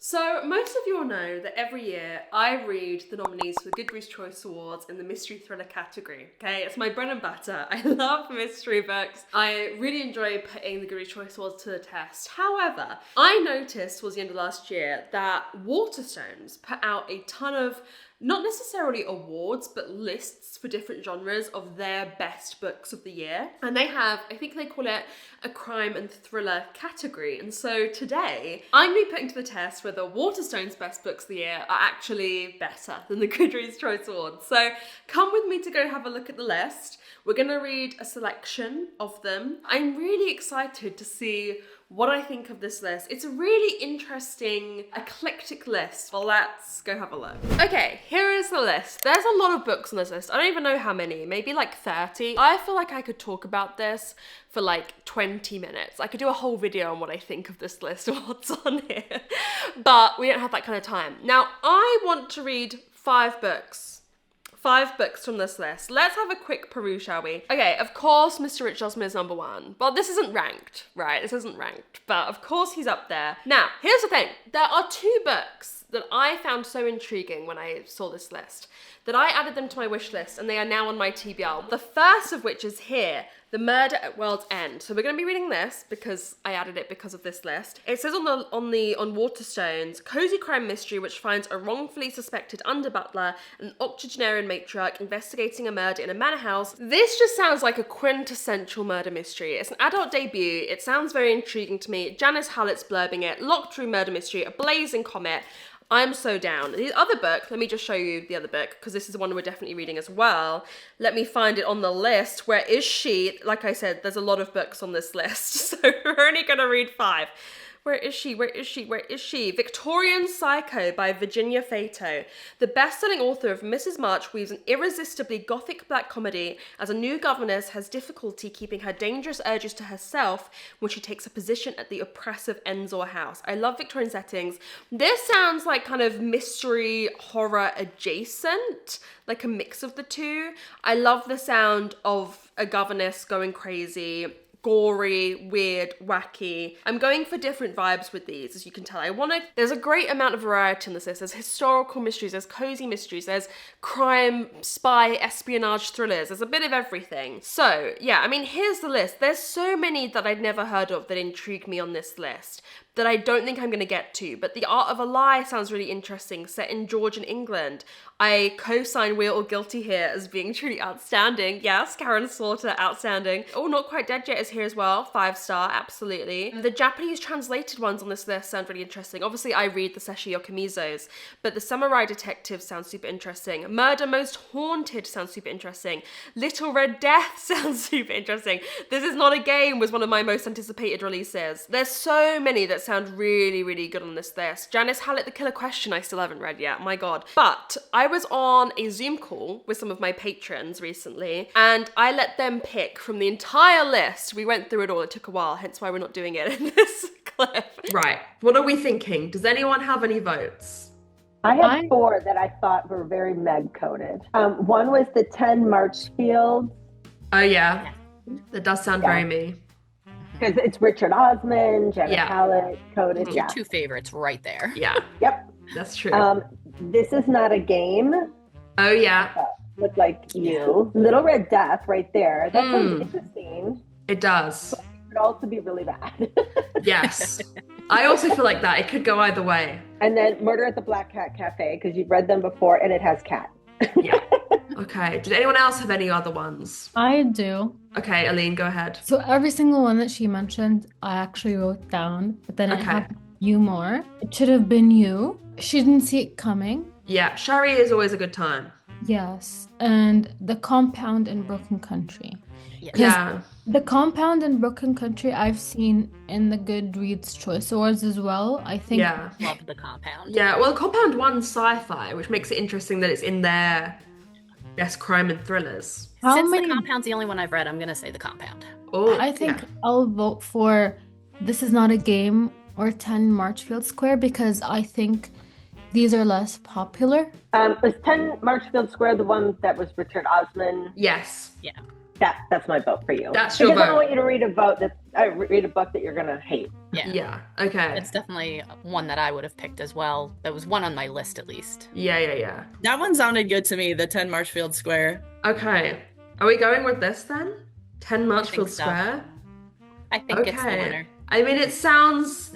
So, most of you all know that every year I read the nominees for the Goodreads Choice Awards in the mystery thriller category, okay? It's my bread and butter. I love mystery books. I really enjoy putting the Goodreads Choice Awards to the test. However, I noticed towards the end of last year that Waterstones put out a ton of not necessarily awards, but lists for different genres of their best books of the year. And they have, I think they call it a crime and thriller category. And so today, I'm going to be putting to the test whether Waterstone's best books of the year are actually better than the Goodreads Choice Awards. So come with me to go have a look at the list. We're going to read a selection of them. I'm really excited to see what I think of this list. It's a really interesting, eclectic list. Well, let's go have a look. Okay, here is the list. There's a lot of books on this list. I don't even know how many, maybe like 30. I feel like I could talk about this for like 20 minutes. I could do a whole video on what I think of this list or what's on here, but we don't have that kind of time. Now, I want to read 5 books. 5 books from this list. Let's have a quick peruse, shall we? Okay, of course, Mr. Rich Osman is number 1. Well, this isn't ranked, right? This isn't ranked, but of course he's up there. Now, here's the thing. There are 2 books that I found so intriguing when I saw this list that I added them to my wish list, and they are now on my TBR. The first of which is here, The Murder at World's End. So we're going to be reading this because I added it because of this list. It says on Waterstones, cozy crime mystery which finds a wrongfully suspected under-butler and an octogenarian matriarch investigating a murder in a manor house. This just sounds like a quintessential murder mystery. It's an adult debut. It sounds very intriguing to me. Janice Hallett's blurbing it. Locked Room Murder Mystery, a blazing comet. I'm so down. The other book, let me just show you the other book, because this is the one we're definitely reading as well. Let me find it on the list. Where is she? Like I said, there's a lot of books on this list, so we're only going to read 5. Where is she? Where is she? Where is she? Victorian Psycho by Virginia Fato. The best-selling author of Mrs. March weaves an irresistibly gothic black comedy as a new governess has difficulty keeping her dangerous urges to herself when she takes a position at the oppressive Ensor house. I love Victorian settings. This sounds like kind of mystery horror adjacent, like a mix of the two. I love the sound of a governess going crazy. Gory, weird, wacky. I'm going for different vibes with these, as you can tell. There's a great amount of variety in this list. There's historical mysteries, there's cozy mysteries, there's crime, spy, espionage thrillers. There's a bit of everything. So, yeah, I mean, here's the list. There's so many that I'd never heard of that intrigue me on this list that I don't think I'm going to get to. But The Art of a Lie sounds really interesting, set in Georgian England. I co-sign We're All Guilty here as being truly outstanding. Yes, Karen Slaughter, outstanding. Oh, Not Quite Dead Yet is here as well. 5-star, absolutely. The Japanese translated ones on this list sound really interesting. Obviously, I read the Seshi Yokomizos, but The Samurai Detective sounds super interesting. Murder Most Haunted sounds super interesting. Little Red Death sounds super interesting. This Is Not a Game was one of my most anticipated releases. There's so many that sound really, really good on this list. Janice Hallett, The Killer Question, I still haven't read yet, my God. But I was on a Zoom call with some of my patrons recently, and I let them pick from the entire list. We went through it all, it took a while, hence why we're not doing it in this clip. Right, what are we thinking? Does anyone have any votes? I had 4 that I thought were very Meg-coded. One was the 10 Marchfield. Oh yeah, that does sound very me. Because it's Richard Osman, Jenna Hallett coded. Your 2 favorites right there. Yeah. Yep. That's true. This Is Not a Game. Oh yeah. Look like you. Little Red Death right there. That sounds interesting. It does. But it could also be really bad. Yes. I also feel like that. It could go either way. And then Murder at the Black Cat Cafe, because you've read them before and it has cat. Yeah. Okay. Did anyone else have any other ones? I do. Okay, Aline, go ahead. So every single one that she mentioned, I actually wrote down, but then I have You More. It should have been You. She didn't see it coming. Yeah, Shari is always a good time. Yes, and The Compound in Broken Country. Yeah. The Compound in Broken Country I've seen in the Goodreads Choice Awards as well. I think. Yeah. Love The Compound. Yeah, well, The Compound won sci-fi, which makes it interesting that it's in their best crime and thrillers. Since The Compound's the only one I've read, I'm going to say The Compound. Oh, I think I'll vote for This Is Not a Game or 10 Marchfield Square because I think these are less popular. Was 10 Marchfield Square the one that was Richard Osman? Yes. Yeah. that's my vote for you. That's your because I vote. don't want you to read a book that you're gonna hate. Yeah. Okay. It's definitely one that I would have picked as well. That was one on my list at least. Yeah. That one sounded good to me, the 10 Marchfield Square. Okay. Are we going with this then? 10 Marchfield so. Square? I think it's the winner. I mean, it sounds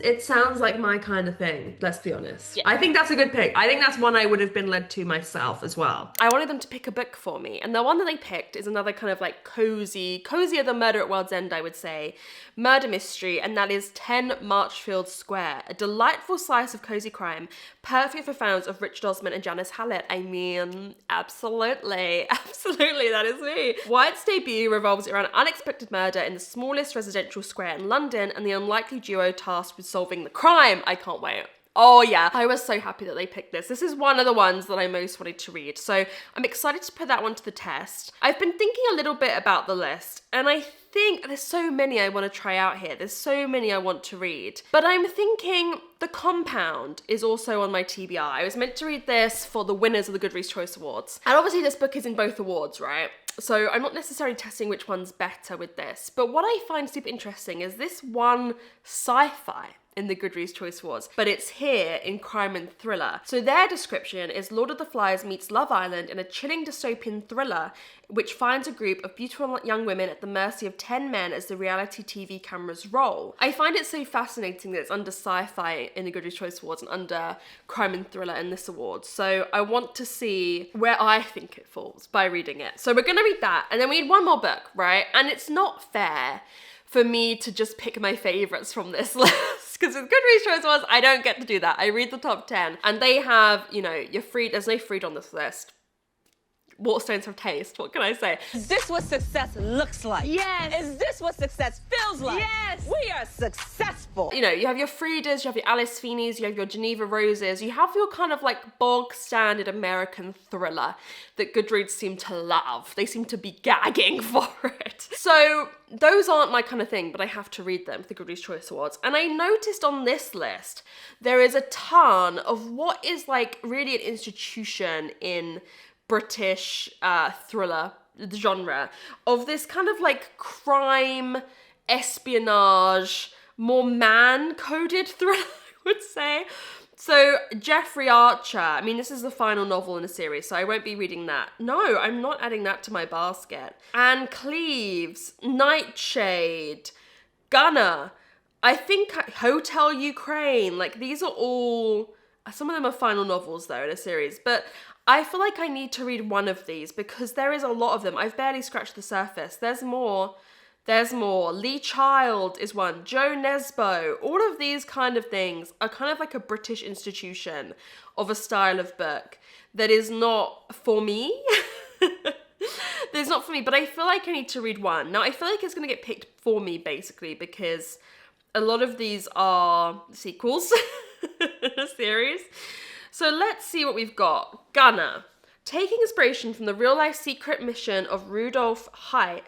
like my kind of thing, let's be honest. Yeah. I think that's a good pick. I think that's one I would have been led to myself as well. I wanted them to pick a book for me, and the one that they picked is another kind of like cozier than Murder at World's End, I would say, murder mystery, and that is 10 Marchfield Square, a delightful slice of cozy crime, perfect for fans of Richard Osman and Janice Hallett. I mean, absolutely, that is me. Wyatt's debut revolves around unexpected murder in the smallest residential square in London, and the unlikely duo tasked with solving the crime. I can't wait. Oh yeah, I was so happy that they picked this. This is one of the ones that I most wanted to read, so I'm excited to put that one to the test. I've been thinking a little bit about the list, and I think there's so many I want to try out here. There's so many I want to read. But I'm thinking The Compound is also on my TBR. I was meant to read this for the winners of the Goodreads Choice Awards. And obviously this book is in both awards, right? So I'm not necessarily testing which one's better with this. But what I find super interesting is this one sci-fi in the Goodreads Choice Awards, but it's here in crime and thriller. So their description is Lord of the Flies meets Love Island in a chilling dystopian thriller which finds a group of beautiful young women at the mercy of 10 men as the reality TV cameras roll. I find it so fascinating that it's under sci-fi in the Goodreads Choice Awards and under crime and thriller in this award. So I want to see where I think it falls by reading it. So we're gonna read that, and then we need one more book, right? And it's not fair for me to just pick my favorites from this list, because with Goodreads Choice Awards, I don't get to do that. I read the top 10, and they have, you know, there's no Freed on this list. Waterstones have taste, what can I say? Is this what success looks like? Yes. Is this what success feels like? Yes. We are successful. You know, you have your Friedas, you have your Alice Feeneys, you have your Geneva Roses, you have your kind of like bog standard American thriller that Goodreads seem to love. They seem to be gagging for it. So those aren't my kind of thing, but I have to read them for the Goodreads Choice Awards. And I noticed on this list, there is a ton of what is like really an institution in British thriller genre of this kind of like crime, espionage, more man-coded thriller, I would say. So Jeffrey Archer, I mean, this is the final novel in the series, so I won't be reading that. No, I'm not adding that to my basket. Anne Cleves, Nightshade, Gunner, I think Hotel Ukraine, like these are all, some of them are final novels though in a series, but I feel like I need to read one of these because there is a lot of them. I've barely scratched the surface. There's more. Lee Child is one. Joe Nesbo. All of these kind of things are kind of like a British institution of a style of book that is not for me. There's not for me, but I feel like I need to read one. Now, I feel like it's going to get picked for me, basically, because a lot of these are sequels in a series. So let's see what we've got. Gunner. Taking inspiration from the real-life secret mission of Rudolf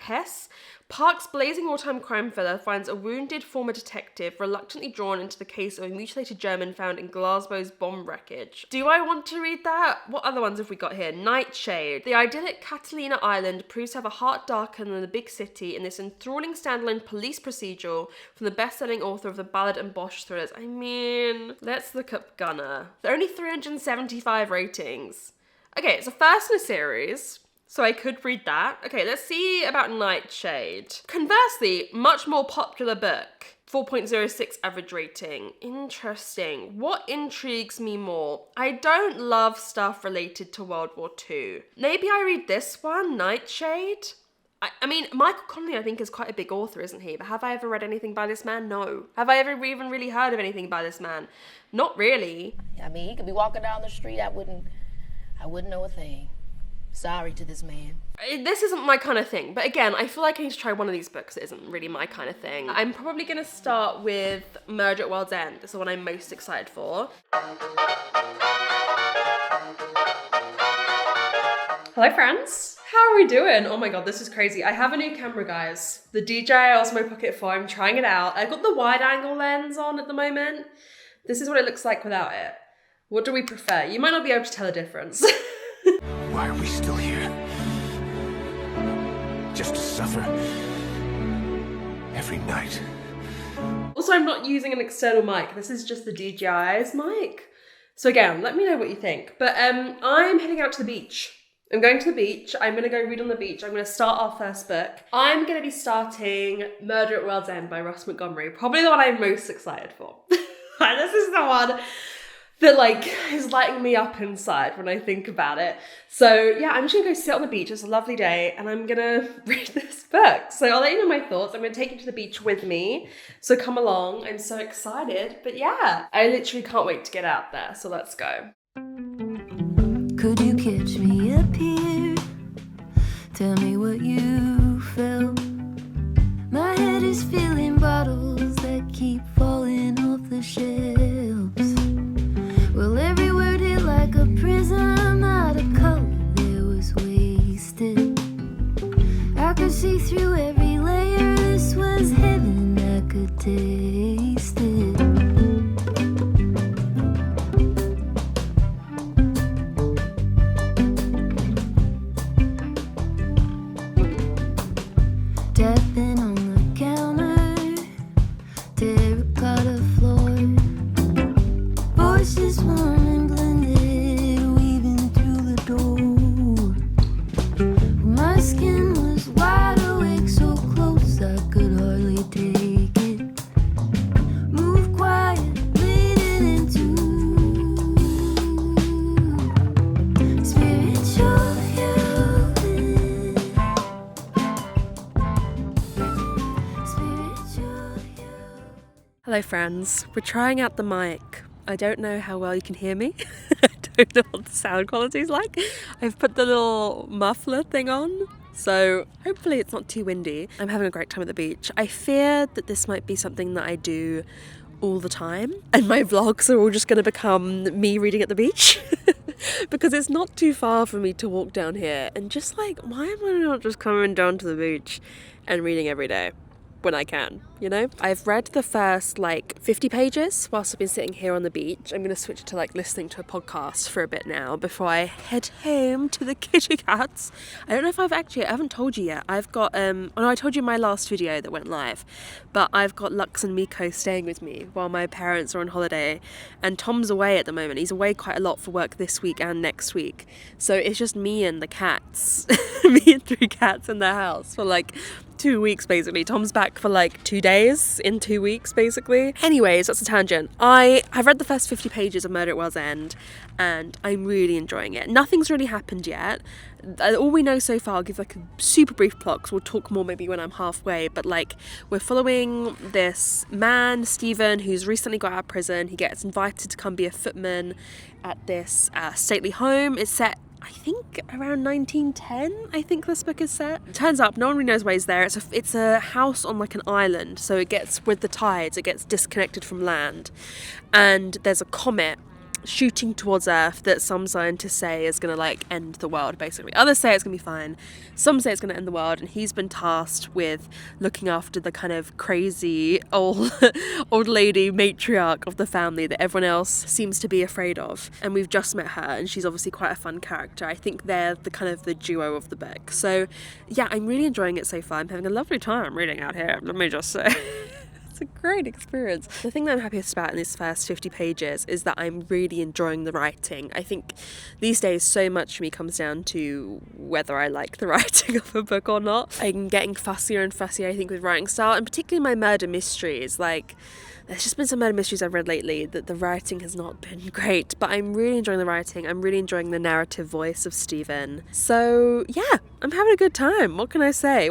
Hess, Park's blazing wartime crime thriller finds a wounded former detective reluctantly drawn into the case of a mutilated German found in Glasgow's bomb wreckage. Do I want to read that? What other ones have we got here? Nightshade. The idyllic Catalina Island proves to have a heart darker than the big city in this enthralling standalone police procedural from the best-selling author of the Ballad and Bosch thrillers. I mean, let's look up Gunner. There are only 375 ratings. Okay, it's a first in a series, so I could read that. Okay, let's see about Nightshade. Conversely, much more popular book. 4.06 average rating. Interesting. What intrigues me more? I don't love stuff related to World War II. Maybe I read this one, Nightshade? I mean, Michael Connelly, I think, is quite a big author, isn't he? But have I ever read anything by this man? No. Have I ever even really heard of anything by this man? Not really. I mean, he could be walking down the street, I wouldn't know a thing. Sorry to this man. This isn't my kind of thing, but again, I feel like I need to try one of these books that isn't really my kind of thing. I'm probably going to start with Murder at World's End. It's the one I'm most excited for. Hello, friends. How are we doing? Oh my god, this is crazy. I have a new camera, guys. The DJI Osmo Pocket 4, I'm trying it out. I've got the wide-angle lens on at the moment. This is what it looks like without it. What do we prefer? You might not be able to tell the difference. Why are we still here? Just to suffer every night. Also, I'm not using an external mic. This is just the DJI's mic. So again, let me know what you think. But I'm heading out to the beach. I'm going to the beach. I'm going to go read on the beach. I'm going to start our first book. I'm going to be starting Murder at World's End by Russ Montgomery. Probably the one I'm most excited for. This is the one that like is lighting me up inside when I think about it. So yeah, I'm just gonna go sit on the beach. It's a lovely day and I'm gonna read this book. So I'll let you know my thoughts. I'm gonna take you to the beach with me. So come along. I'm so excited. But yeah, I literally can't wait to get out there. So let's go. Could you catch me up here? Tell me what you felt. My head is filling bottles that keep falling off the shelves. Well, every word hit like a prism out of color that was wasted. I could see through every layer. This was heaven, I could taste it. Tapping on the counter, terracotta floor. Voices warm and blended, weaving through the door. My skin was wide awake, so close I could hardly take it. Move quiet, leading into spiritual healing. Hello friends, we're trying out the mic. I don't know how well you can hear me. I don't know what the sound quality is like. I've put the little muffler thing on, so hopefully it's not too windy. I'm having a great time at the beach. I fear that this might be something that I do all the time, and my vlogs are all just going to become me reading at the beach. Because it's not too far for me to walk down here, and just like, why am I not just coming down to the beach and reading every day when I can, you know? I've read the first like 50 pages whilst I've been sitting here on the beach. I'm going to switch to like listening to a podcast for a bit now before I head home to the kitty cats. I don't know if I haven't told you yet. I've got, oh no, I told you in my last video that went live, but I've got Lux and Miko staying with me while my parents are on holiday, and Tom's away at the moment. He's away quite a lot for work this week and next week. So it's just me and the cats, me and 3 cats in the house for like 2 weeks basically. Tom's back for like 2 days in 2 weeks basically. Anyways, that's a tangent. I've read the first 50 pages of Murder at World's End and I'm really enjoying it. Nothing's really happened yet. All we know so far, I'll give like a super brief plot because we'll talk more maybe when I'm halfway, but like we're following this man, Stephen, who's recently got out of prison. He gets invited to come be a footman at this stately home. It's set, I think, around 1910, I think this book is set. Turns up, no one really knows why he's there. It's a house on like an island, so it gets, with the tides, it gets disconnected from land. And there's a comet shooting towards Earth that some scientists say is going to like end the world basically. Others say it's going to be fine. Some say it's going to end the world, and he's been tasked with looking after the kind of crazy old lady matriarch of the family that everyone else seems to be afraid of. And we've just met her, and she's obviously quite a fun character. I think they're the kind of the duo of the book. So yeah, I'm really enjoying it so far. I'm having a lovely time reading out here, let me just say. A great experience. The thing that I'm happiest about in these first 50 pages is that I'm really enjoying the writing. I think these days so much for me comes down to whether I like the writing of a book or not. I'm getting fussier and fussier, I think, with writing style, and particularly my murder mysteries. Like, there's just been some murder mysteries I've read lately that the writing has not been great, but I'm really enjoying the writing. I'm really enjoying the narrative voice of Stephen. So yeah, I'm having a good time. What can I say?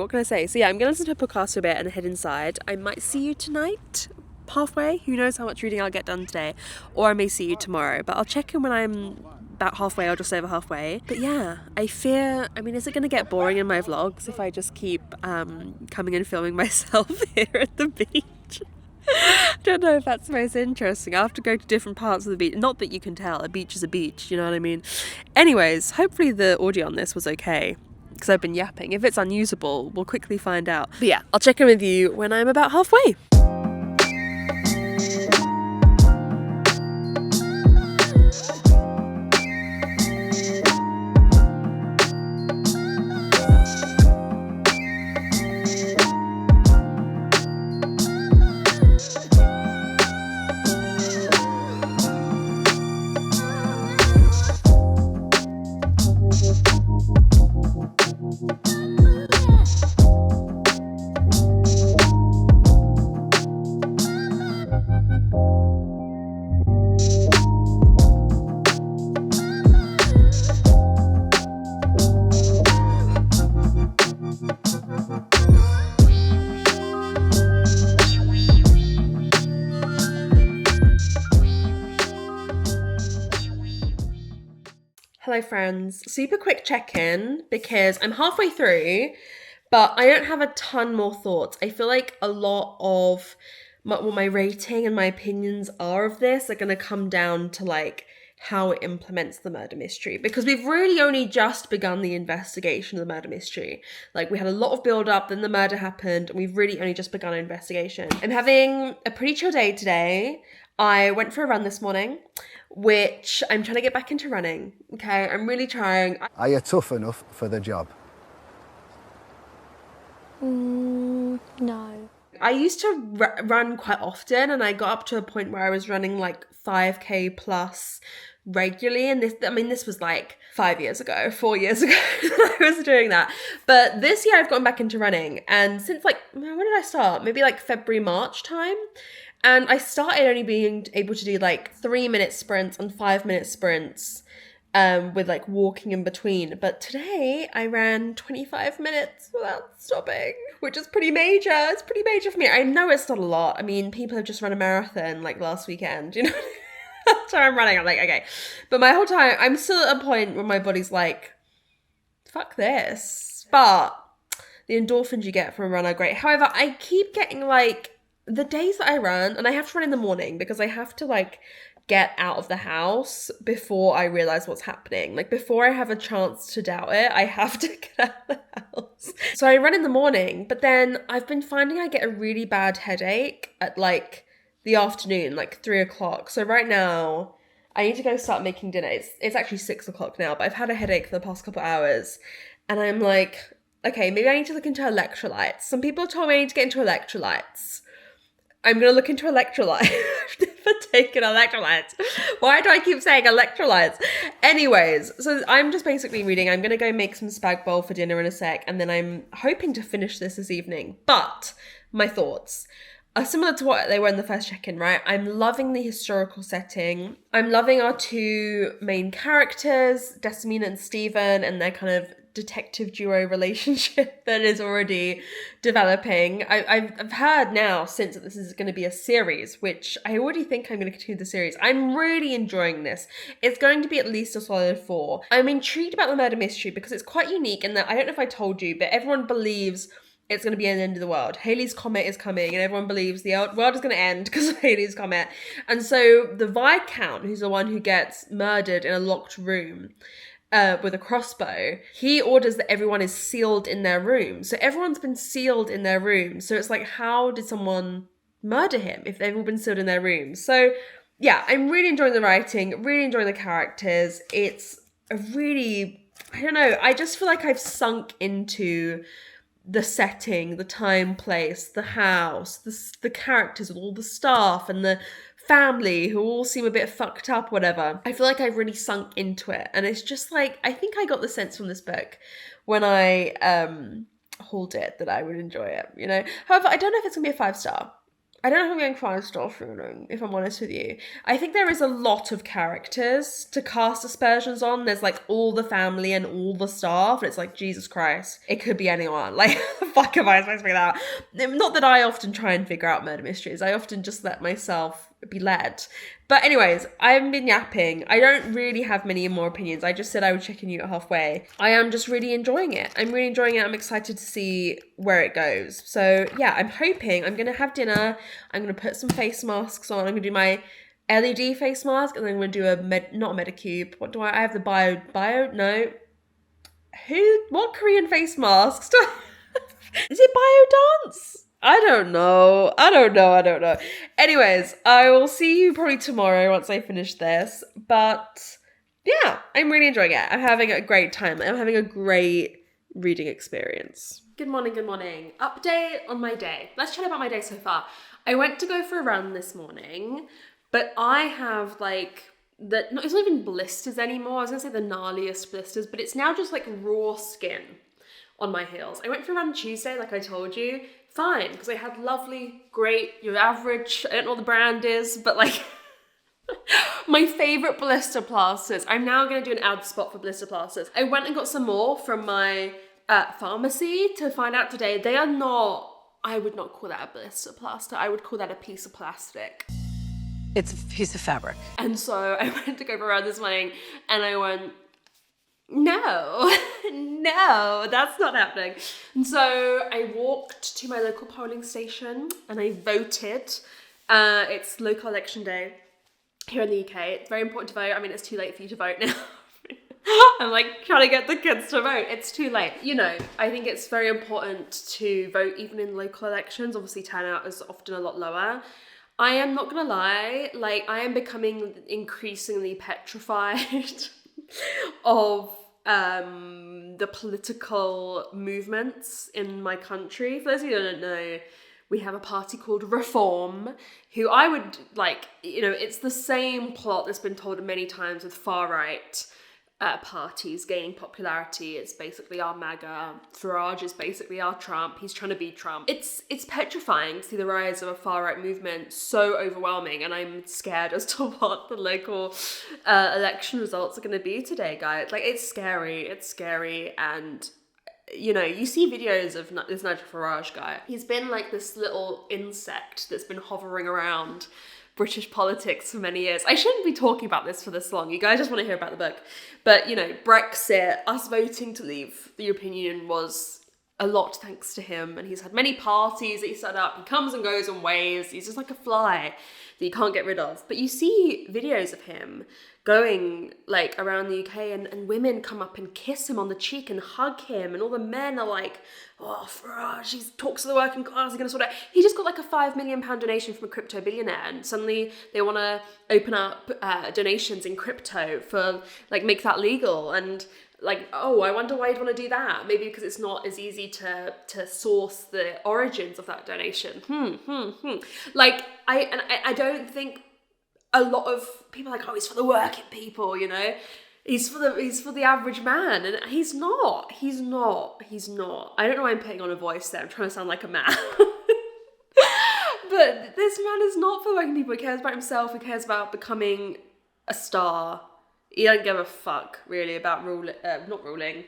So yeah, I'm gonna listen to a podcast for a bit and head inside. I might see you tonight, halfway. Who knows how much reading I'll get done today, or I may see you tomorrow, but I'll check in when I'm about halfway or just over halfway. But yeah, is it gonna get boring in my vlogs if I just keep coming and filming myself here at the beach? Don't know if that's the most interesting. I have to go to different parts of the beach. Not that you can tell, a beach is a beach, you know what I mean? Anyways, hopefully the audio on this was okay, because I've been yapping. If it's unusable, we'll quickly find out. But yeah, I'll check in with you when I'm about halfway. Hello friends. Super quick check-in because I'm halfway through, but I don't have a ton more thoughts. I feel like a lot of what my rating and my opinions are of this are going to come down to like how it implements the murder mystery, because we've really only just begun the investigation of the murder mystery. Like, we had a lot of build up, then the murder happened, and we've really only just begun an investigation. I'm having a pretty chill day today. I went for a run this morning, which I'm trying to get back into running. Okay, I'm really trying. Are you tough enough for the job? No. I used to run quite often, and I got up to a point where I was running like 5k plus regularly, and this was like 4 years ago that I was doing that. But this year I've gotten back into running, and since like, when did I start? Maybe like February, March time. And I started only being able to do like 3-minute sprints and 5-minute sprints with like walking in between. But today I ran 25 minutes without stopping, which is pretty major. It's pretty major for me. I know it's not a lot. I mean, people have just run a marathon like last weekend, you know. So I'm running, I'm like, okay. But my whole time, I'm still at a point where my body's like, fuck this. But the endorphins you get from a run are great. However, I keep getting like, the days that I run, and I have to run in the morning because I have to like get out of the house before I realize what's happening. Like, before I have a chance to doubt it, I have to get out of the house. So I run in the morning, but then I've been finding I get a really bad headache at like the afternoon, like 3 o'clock. So right now I need to go start making dinner. It's actually 6 o'clock now, but I've had a headache for the past couple hours, and I'm like, okay, maybe I need to look into electrolytes. Some people told me I need to get into electrolytes. I'm going to look into electrolytes. I've never taken electrolytes. Why do I keep saying electrolytes? Anyways, so I'm just basically reading. I'm going to go make some spag bowl for dinner in a sec, and then I'm hoping to finish this evening. But my thoughts are similar to what they were in the first check-in, right? I'm loving the historical setting. I'm loving our two main characters, Desmina and Stephen, and their kind of detective duo relationship that is already developing. I've heard now since that this is going to be a series, which I already think I'm going to continue the series. I'm really enjoying this. It's going to be at least a solid 4. I'm intrigued about the murder mystery because it's quite unique in that, I don't know if I told you, but everyone believes it's going to be an end of the world. Halley's Comet is coming, and everyone believes the world is going to end because of Halley's Comet. And so the Viscount, who's the one who gets murdered in a locked room with a crossbow, he orders that everyone is sealed in their room. So everyone's been sealed in their room. So it's like, how did someone murder him if they've all been sealed in their rooms? So yeah, I'm really enjoying the writing, really enjoying the characters. It's a really, I don't know, I just feel like I've sunk into the setting, the time, place, the house, the characters with all the staff and the family who all seem a bit fucked up, whatever. I feel like I've really sunk into it, and it's just like, I think I got the sense from this book when I hauled it that I would enjoy it, you know. However, I don't know if it's gonna be a 5-star. I don't know if I'm going 5-star feeling, if I'm honest with you. I think there is a lot of characters to cast aspersions on. There's like all the family and all the staff, and it's like, Jesus Christ, it could be anyone. Like, fuck am I supposed to figure that out? Not that I often try and figure out murder mysteries. I often just let myself be led. But anyways, I've been yapping. I don't really have many more opinions. I just said I would check in you at halfway. I am just really enjoying it. I'm really enjoying it. I'm excited to see where it goes. So yeah, I'm hoping I'm going to have dinner. I'm going to put some face masks on. I'm going to do my LED face mask, and then I'm going to do not a Medicube. What do I have the bio, no. What Korean face masks do I Is it Biodance? I don't know. Anyways, I will see you probably tomorrow once I finish this. But yeah, I'm really enjoying it. I'm having a great time. I'm having a great reading experience. Good morning. Update on my day. Let's chat about my day so far. I went to go for a run this morning, but I have like it's not even blisters anymore. I was gonna say the gnarliest blisters, but it's now just like raw skin on my heels. I went for a run Tuesday, like I told you. Fine, because I had lovely, great, your average, I don't know what the brand is, but like my favorite blister plasters. I'm now going to do an ad spot for blister plasters. I went and got some more from my pharmacy to find out today. They are not, I would not call that a blister plaster. I would call that a piece of plastic. It's a piece of fabric. And so I went to go for a run this morning, and I went, No, no, that's not happening. And so I walked to my local polling station and I voted. It's local election day here in the UK. It's very important to vote. I mean, it's too late for you to vote now. I'm like trying to get the kids to vote. It's too late. You know, I think it's very important to vote even in local elections. Obviously, turnout is often a lot lower. I am not gonna lie, like I am becoming increasingly petrified of the political movements in my country. For those of you who don't know, we have a party called Reform, who I would like, you know, it's the same plot that's been told many times with far-right parties gaining popularity. It's basically our MAGA. Farage is basically our Trump. He's trying to be Trump. It's petrifying to see the rise of a far-right movement, so overwhelming, and I'm scared as to what the local election results are going to be today, guys. Like, it's scary, and you know, you see videos of this Nigel Farage guy. He's been like this little insect that's been hovering around British politics for many years. I shouldn't be talking about this for this long. You guys just want to hear about the book. But, you know, Brexit, us voting to leave the European Union was a lot thanks to him. And he's had many parties that he set up. He comes and goes in waves. He's just like a fly that you can't get rid of. But you see videos of him going like around the UK and women come up and kiss him on the cheek and hug him, and all the men are like, oh, Farage, he talks to the working class, he's gonna sort it out. He just got like a £5 million donation from a crypto billionaire, and suddenly they want to open up donations in crypto for like make that legal. And like, oh, I wonder why you'd want to do that. Maybe because it's not as easy to source the origins of that donation. Like, I don't think a lot of people are like, oh, he's for the working people, you know? He's for the average man, and he's not. I don't know why I'm putting on a voice there. I'm trying to sound like a man. But this man is not for the working people. He cares about himself. He cares about becoming a star. He don't give a fuck, really, about not ruling.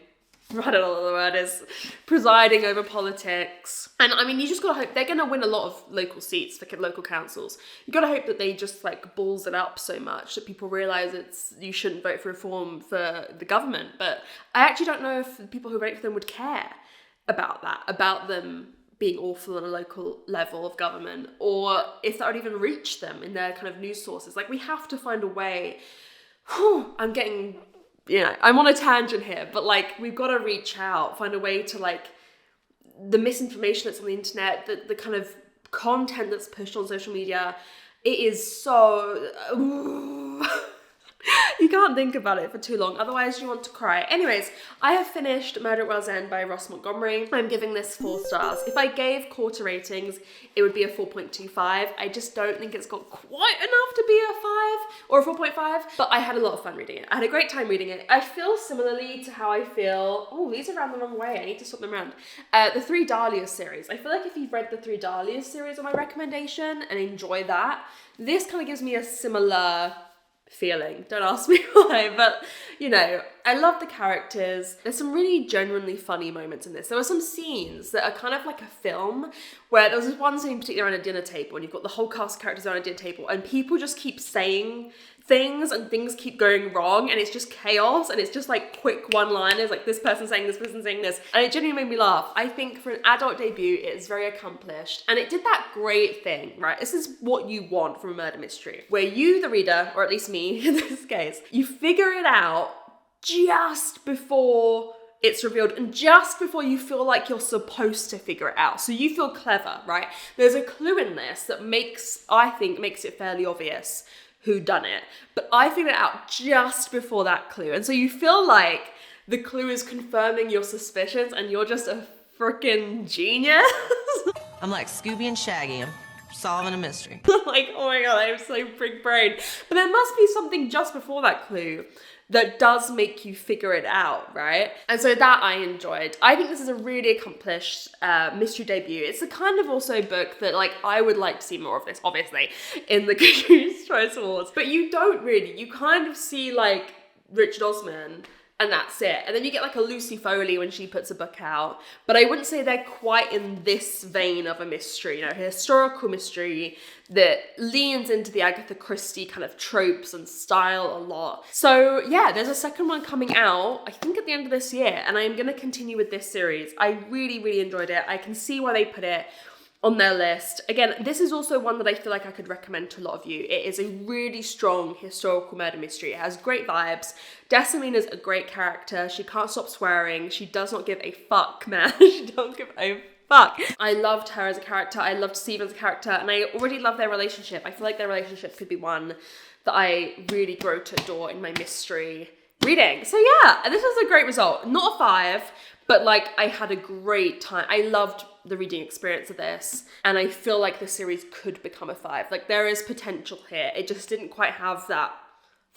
I don't know what the word is. Presiding over politics. And I mean, you just gotta hope they're gonna win a lot of local seats for local councils. You gotta hope that they just like balls it up so much that people realise you shouldn't vote for reform for the government. But I actually don't know if the people who vote for them would care about that, about them being awful on a local level of government, or if that would even reach them in their kind of news sources. Like, we have to find a way. I'm getting, you know, I'm on a tangent here, but like, we've got to reach out, find a way to like, the misinformation that's on the internet, the kind of content that's pushed on social media, it is so, you can't think about it for too long, otherwise you want to cry. Anyways, I have finished Murder at Well's End by Ross Montgomery. I'm giving this 4 stars. If I gave quarter ratings, it would be a 4.25. I just don't think it's got quite enough to be a 5 or a 4.5, but I had a lot of fun reading it. I had a great time reading it. I feel similarly to how I feel, oh, these are around the wrong way, I need to swap them around. The Three Dahlias series. I feel like if you've read the Three Dahlias series on my recommendation and enjoy that, this kind of gives me a similar feeling. Don't ask me why, but you know, I love the characters. There's some really genuinely funny moments in this. There were some scenes that are kind of like a film, where there was this one scene particularly around a dinner table, and you've got the whole cast of characters around a dinner table, and people just keep saying things and things keep going wrong, and it's just chaos, and it's just like quick one-liners, like this person saying this, person saying this, and it genuinely made me laugh. I think for an adult debut, it is very accomplished, and it did that great thing, right? This is what you want from a murder mystery, where you, the reader, or at least me in this case, you figure it out just before it's revealed and just before you feel like you're supposed to figure it out. So you feel clever, right? There's a clue in this that I think makes it fairly obvious who done it, but I figured it out just before that clue, and so you feel like the clue is confirming your suspicions, and you're just a freaking genius. I'm like Scooby and Shaggy. I'm solving a mystery. Like, oh my god, I'm so big brain. But there must be something just before that clue that does make you figure it out, right? And so that I enjoyed. I think this is a really accomplished mystery debut. It's the kind of also book that like I would like to see more of this, obviously, in the Goodreads Choice Awards. But you don't really. You kind of see like Richard Osman and that's it. And then you get like a Lucy Foley when she puts a book out, but I wouldn't say they're quite in this vein of a mystery, you know, a historical mystery that leans into the Agatha Christie kind of tropes and style a lot. So yeah, there's a second one coming out, I think at the end of this year, and I'm gonna continue with this series. I really, really enjoyed it. I can see why they put it on their list. Again, this is also one that I feel like I could recommend to a lot of you. It is a really strong historical murder mystery. It has great vibes. Desdemona's a great character. She can't stop swearing. She does not give a fuck, man. She don't give a fuck. I loved her as a character. I loved Stephen as a character, and I already love their relationship. I feel like their relationship could be one that I really grow to adore in my mystery reading. So yeah, this was a great result. Not a 5, but like I had a great time. I loved the reading experience of this, and I feel like the series could become a 5. Like there is potential here. It just didn't quite have that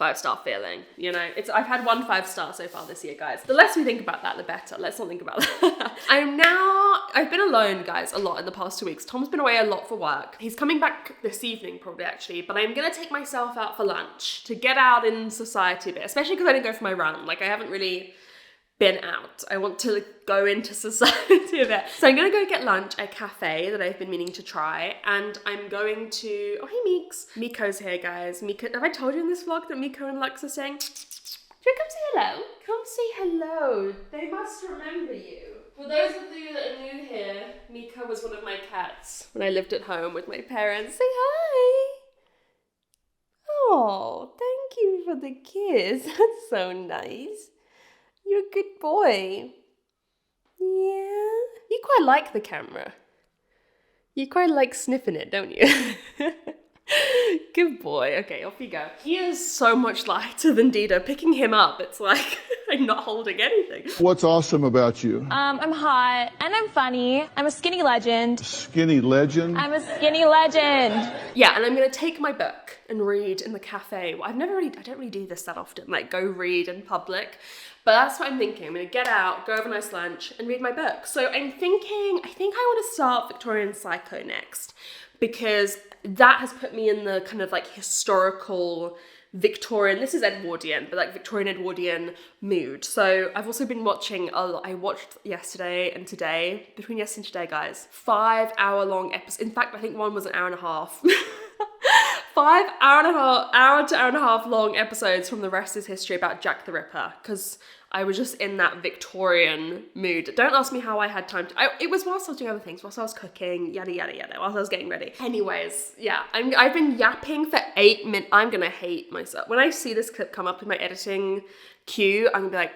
5-star feeling, you know? I've had 1 5-star so far this year, guys. The less we think about that, the better. Let's not think about that. I've been alone, guys, a lot in the past 2 weeks. Tom's been away a lot for work. He's coming back this evening, probably, actually, but I'm gonna take myself out for lunch to get out in society a bit, especially because I didn't go for my run. Like, I haven't really been out. I want to go into society a bit. So I'm gonna go get lunch at a cafe that I've been meaning to try, and I'm going to, oh hey Meeks. Miko's here, guys. Miko, have I told you in this vlog that Miko and Lux are saying, do you come say hello? Come say hello. They must remember you. For those of you that are new here, Miko was one of my cats when I lived at home with my parents. Say hi. Oh, thank you for the kiss. That's so nice. You're a good boy. Yeah. You quite like the camera. You quite like sniffing it, don't you? Good boy. Okay, off you go. He is so much lighter than Dido. Picking him up, it's like I'm not holding anything. What's awesome about you? I'm hot and I'm funny. I'm a skinny legend. Skinny legend? I'm a skinny legend. Yeah, and I'm gonna take my book and read in the cafe. I don't really do this that often, like go read in public. But that's what I'm thinking. I'm gonna get out, go have a nice lunch, and read my book. So I think I wanna start Victorian Psycho next, because that has put me in the kind of like historical Victorian, this is Edwardian, but like Victorian Edwardian mood. So I've also been watching I watched yesterday and today, between yesterday and today, guys, 5-hour-long episodes. In fact, I think one was an hour and a half. 5 hour to hour and a half long episodes from The Rest is History about Jack the Ripper, because I was just in that Victorian mood. Don't ask me how I had time to, it was whilst I was doing other things, whilst I was cooking, yada, yada, yada, whilst I was getting ready. Anyways, yeah, I've been yapping for 8 minutes. I'm gonna hate myself. When I see this clip come up in my editing queue, I'm gonna be like,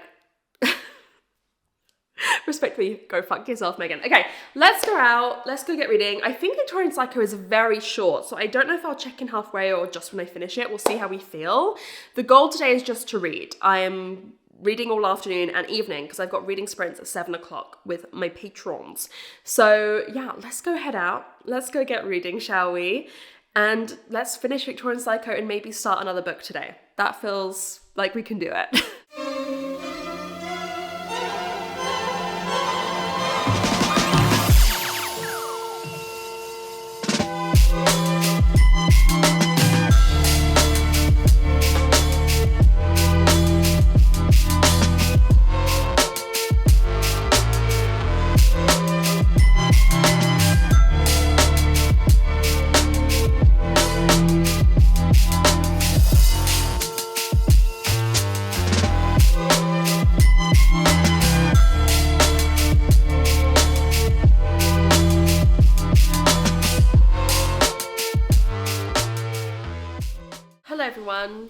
respectfully, go fuck yourself, Megan. Okay, let's go out. Let's go get reading. I think Victorian Psycho is very short, so I don't know if I'll check in halfway or just when I finish it. We'll see how we feel. The goal today is just to read. I am reading all afternoon and evening because I've got reading sprints at 7 o'clock with my patrons. So yeah, let's go head out. Let's go get reading, shall we? And let's finish Victorian Psycho and maybe start another book today. That feels like we can do it.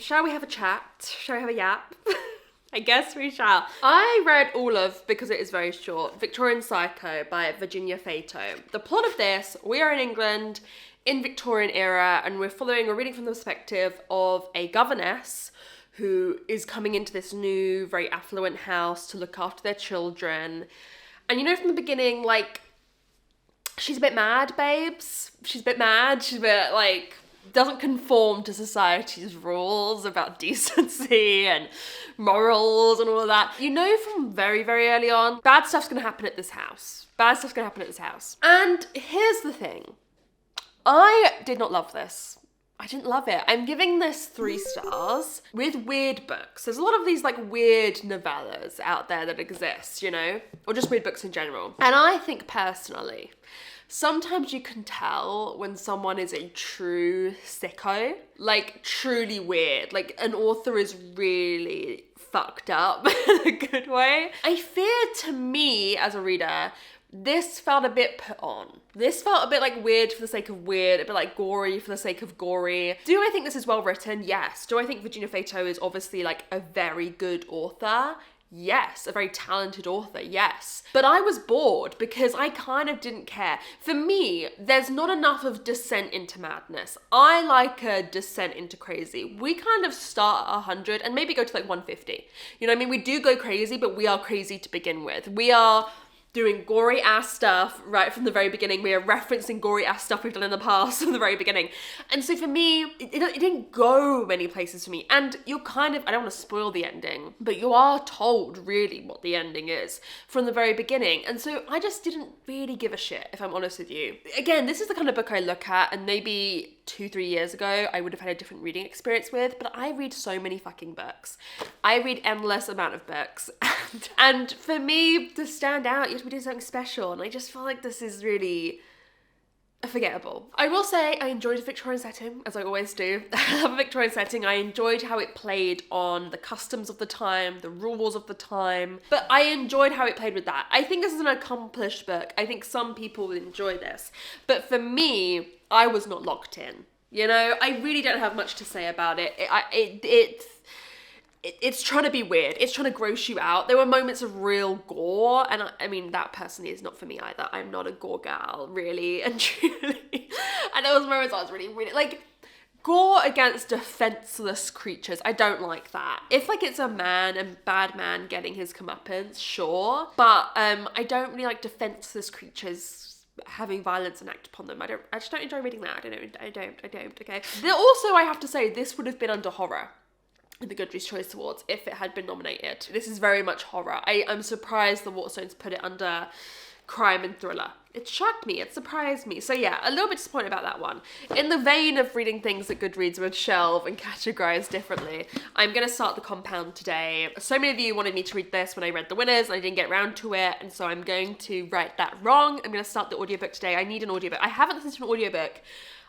Shall we have a chat? Shall we have a yap? I guess we shall. I read all of, because it is very short, Victorian Psycho by Virginia Fato. The plot of this, we are in England in Victorian era, and we're reading from the perspective of a governess who is coming into this new, very affluent house to look after their children. And you know from the beginning, like, she's a bit mad, babes. She's a bit mad. She's a bit, like, doesn't conform to society's rules about decency and morals and all of that. You know from very, very early on, bad stuff's gonna happen at this house. Bad stuff's gonna happen at this house. And here's the thing. I did not love this. I didn't love it. I'm giving this 3 stars with weird books. There's a lot of these like weird novellas out there that exist, you know, or just weird books in general. And I think personally, sometimes you can tell when someone is a true sicko, like truly weird, like an author is really fucked up in a good way. I fear, to me as a reader, this felt a bit put on. This felt a bit like weird for the sake of weird, a bit like gory for the sake of gory. Do I think this is well written? Yes. Do I think Virginia Fato is obviously like a very good author? Yes. A very talented author? Yes. But I was bored because I kind of didn't care. For me, there's not enough of descent into madness. I like a descent into crazy. We kind of start at 100 and maybe go to like 150. You know what I mean? We do go crazy, but we are crazy to begin with. We are doing gory ass stuff right from the very beginning. We are referencing gory ass stuff we've done in the past from the very beginning. And so for me, it didn't go many places for me. And you're kind of, I don't want to spoil the ending, but you are told really what the ending is from the very beginning. And so I just didn't really give a shit, if I'm honest with you. Again, this is the kind of book I look at and maybe 2-3 years ago I would have had a different reading experience with, but I read so many fucking books. I read endless amount of books. And for me to stand out, you have to be doing something special, and I just feel like this is really forgettable. I will say I enjoyed the Victorian setting, as I always do. I love a Victorian setting. I enjoyed how it played on the customs of the time, the rules of the time, but I enjoyed how it played with that. I think this is an accomplished book. I think some people would enjoy this, but for me, I was not locked in. You know, I really don't have much to say about it. It's trying to be weird. It's trying to gross you out. There were moments of real gore, and I mean, that personally is not for me either. I'm not a gore gal, really and truly. And there was moments I was really, like, gore against defenseless creatures. I don't like that. If like it's a bad man getting his comeuppance, sure, but I don't really like defenseless creatures having violence enacted upon them. I just don't enjoy reading that. I don't, okay. Also, I have to say, this would have been under horror in the Goodreads Choice Awards if it had been nominated. This is very much horror. I'm surprised the Waterstones put it under crime and thriller. It shocked me, it surprised me. So yeah, a little bit disappointed about that one. In the vein of reading things that Goodreads would shelve and categorize differently, I'm gonna start The Compound today. So many of you wanted me to read this when I read the winners and I didn't get around to it, and so I'm going to right that wrong. I'm gonna start the audiobook today. I need an audiobook. I haven't listened to an audiobook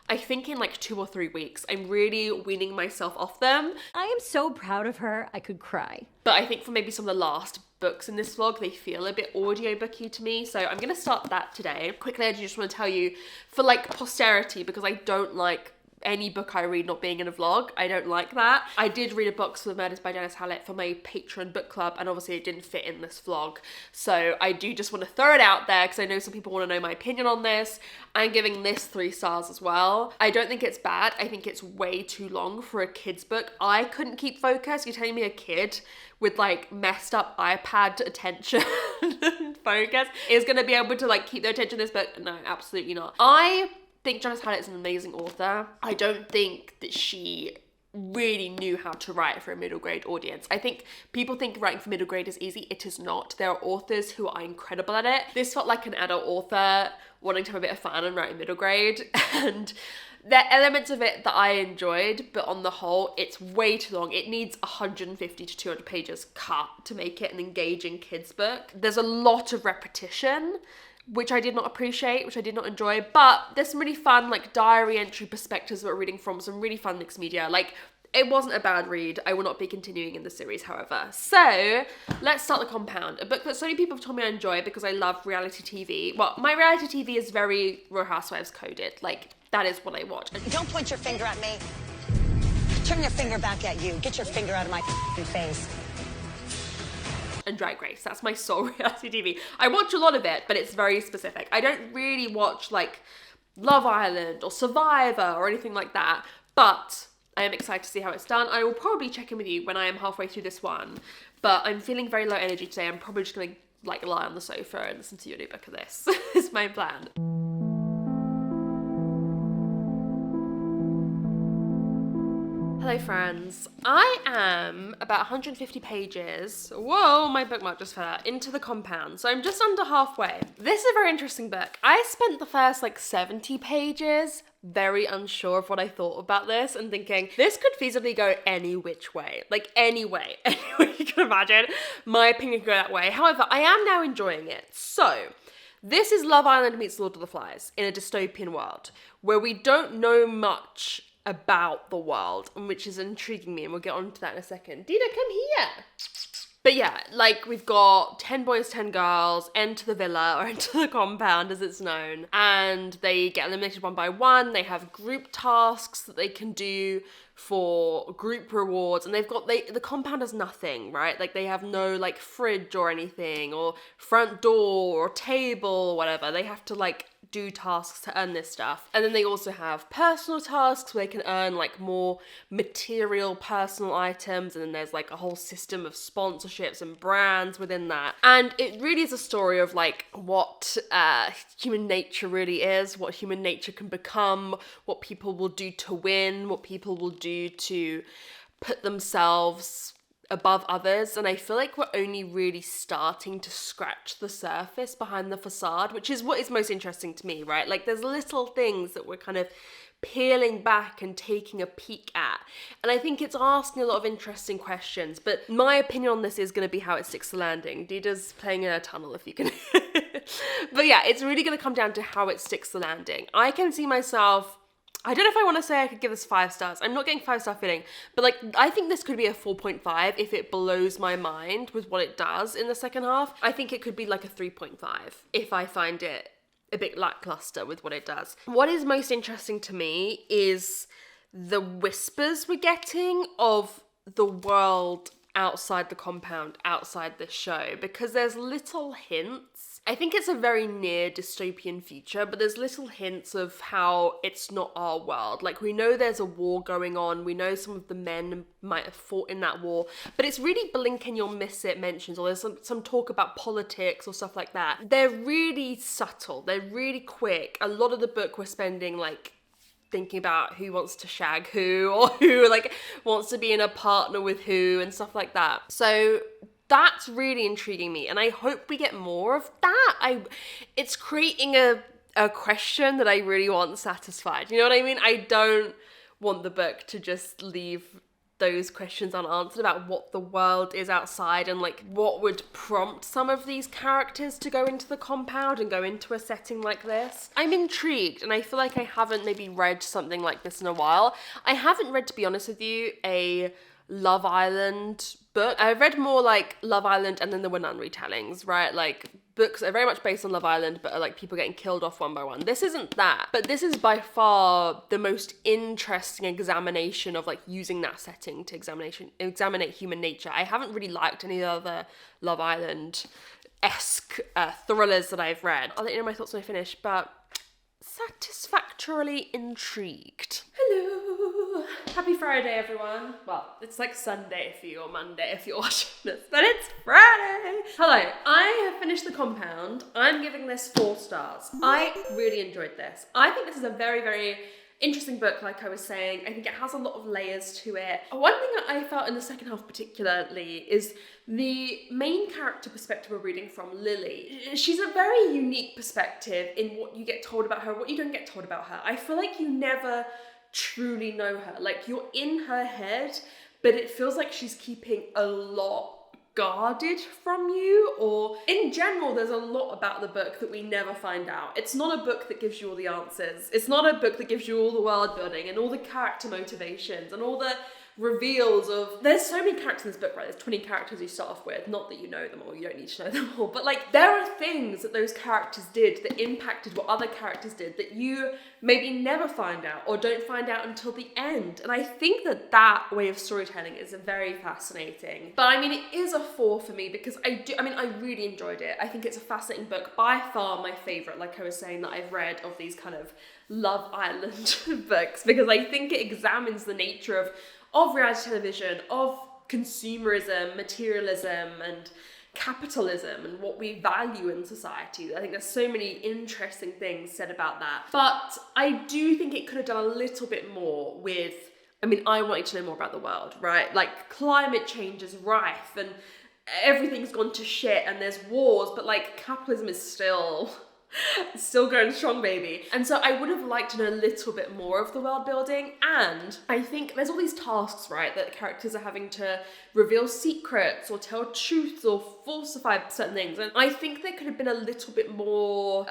I think in like 2 or 3 weeks. I'm really weaning myself off them. I am so proud of her, I could cry. But I think for maybe some of the last books in this vlog, they feel a bit audiobooky to me. So I'm gonna start that today. Quickly, I just want to tell you, for like posterity, because I don't like any book I read not being in a vlog. I don't like that. I did read a book for Murders by Janice Hallett for my Patreon book club, and obviously it didn't fit in this vlog. So I do just want to throw it out there because I know some people want to know my opinion on this. I'm giving this 3 stars as well. I don't think it's bad. I think it's way too long for a kid's book. I couldn't keep focus. You're telling me a kid with like messed up iPad attention and focus is going to be able to like keep their attention in this book? No, absolutely not. I think Janice Hallett is an amazing author. I don't think that she really knew how to write for a middle grade audience. I think people think writing for middle grade is easy. It is not. There are authors who are incredible at it. This felt like an adult author wanting to have a bit of fun and writing middle grade, and there are elements of it that I enjoyed, but on the whole, it's way too long. It needs 150 to 200 pages cut to make it an engaging kids book. There's a lot of repetition, which I did not appreciate, which I did not enjoy, but there's some really fun like diary entry perspectives that we're reading from, some really fun mixed media. Like, it wasn't a bad read. I will not be continuing in the series, however. So let's start The Compound, a book that so many people have told me I enjoy because I love reality TV. Well, my reality TV is very Real Housewives coded. Like, that is what I watch. Don't point your finger at me. Turn your finger back at you. Get your finger out of my face. And Drag Race. That's my sole reality TV. I watch a lot of it, but it's very specific. I don't really watch like Love Island or Survivor or anything like that, but I am excited to see how it's done. I will probably check in with you when I am halfway through this one, but I'm feeling very low energy today. I'm probably just gonna like lie on the sofa and listen to your new book of this. Is my plan. Hello friends, I am about 150 pages, whoa, my bookmark just fell out, into the compound, so I'm just under halfway. This is a very interesting book. I spent the first like 70 pages very unsure of what I thought about this and thinking this could feasibly go any which way, like any way you can imagine. My opinion could go that way. However, I am now enjoying it. So this is Love Island meets Lord of the Flies in a dystopian world where we don't know much about the world, which is intriguing me, and we'll get on to that in a second. Dina, come here. But yeah, like we've got 10 boys, 10 girls enter the villa, or enter the compound as it's known, and they get eliminated one by one. They have group tasks that they can do for group rewards, and the compound has nothing, right? Like they have no like fridge or anything, or front door or table or whatever. They have to like do tasks to earn this stuff. And then they also have personal tasks where they can earn like more material personal items, and then there's like a whole system of sponsorships and brands within that. And it really is a story of like what human nature really is, what human nature can become, what people will do to win, what people will do to put themselves above others. And I feel like we're only really starting to scratch the surface behind the facade, which is what is most interesting to me, right? Like there's little things that we're kind of peeling back and taking a peek at, and I think it's asking a lot of interesting questions. But my opinion on this is going to be how it sticks the landing. Dida's playing in a tunnel, if you can but yeah, it's really going to come down to how it sticks the landing. I can see myself, I don't know if I want to say I could give this 5 stars. I'm not getting 5-star feeling, but like I think this could be a 4.5 if it blows my mind with what it does in the second half. I think it could be like a 3.5 if I find it a bit lackluster with what it does. What is most interesting to me is the whispers we're getting of the world outside the compound, outside this show, because there's little hints. I think it's a very near dystopian future, but there's little hints of how it's not our world. Like we know there's a war going on, we know some of the men might have fought in that war, but it's really blink and you'll miss it mentions, or there's some talk about politics or stuff like that. They're really subtle, they're really quick. A lot of the book we're spending like thinking about who wants to shag who, or who like wants to be in a partner with who and stuff like that. So that's really intriguing me, and I hope we get more of that. It's creating a question that I really want satisfied. You know what I mean? I don't want the book to just leave those questions unanswered about what the world is outside and like what would prompt some of these characters to go into the compound and go into a setting like this. I'm intrigued, and I feel like I haven't maybe read something like this in a while. I haven't read, to be honest with you, a Love Island book. I've read more like Love Island and then there were none retellings, right? Like books are very much based on Love Island but are like people getting killed off one by one. This isn't that, but this is by far the most interesting examination of like using that setting to examine human nature. I haven't really liked any other Love Island-esque thrillers that I've read. I'll let you know my thoughts when I finish, but satisfactorily intrigued. Hello! Happy Friday, everyone. Well, it's like Sunday for you, or Monday if you're watching this, but it's Friday! Hello, I have finished The Compound. I'm giving this 4 stars. I really enjoyed this. I think this is a very, very interesting book, like I was saying. I think it has a lot of layers to it. One thing that I felt in the second half particularly is the main character perspective we're reading from, Lily. She's a very unique perspective in what you get told about her, what you don't get told about her. I feel like you never truly know her. Like you're in her head, but it feels like she's keeping a lot guarded from you, or in general there's a lot about the book that we never find out. It's not a book that gives you all the answers. It's not a book that gives you all the world building and all the character motivations and all the reveals of, there's so many characters in this book, right? There's 20 characters you start off with, not that you know them all, you don't need to know them all, but like there are things that those characters did that impacted what other characters did that you maybe never find out or don't find out until the end. And I think that that way of storytelling is very fascinating. But I mean, it is a 4 for me because I really enjoyed it. I think it's a fascinating book, by far my favorite, like I was saying, that I've read of these kind of Love Island books, because I think it examines the nature of reality television, of consumerism, materialism, and capitalism, and what we value in society. I think there's so many interesting things said about that. But I do think it could have done a little bit more with I mean, I wanted to know more about the world, right? Like, climate change is rife and everything's gone to shit and there's wars, but like capitalism is still going strong, baby. And so I would have liked to know a little bit more of the world building. And I think there's all these tasks, right, that the characters are having to reveal secrets or tell truths or falsify certain things. And I think there could have been a little bit more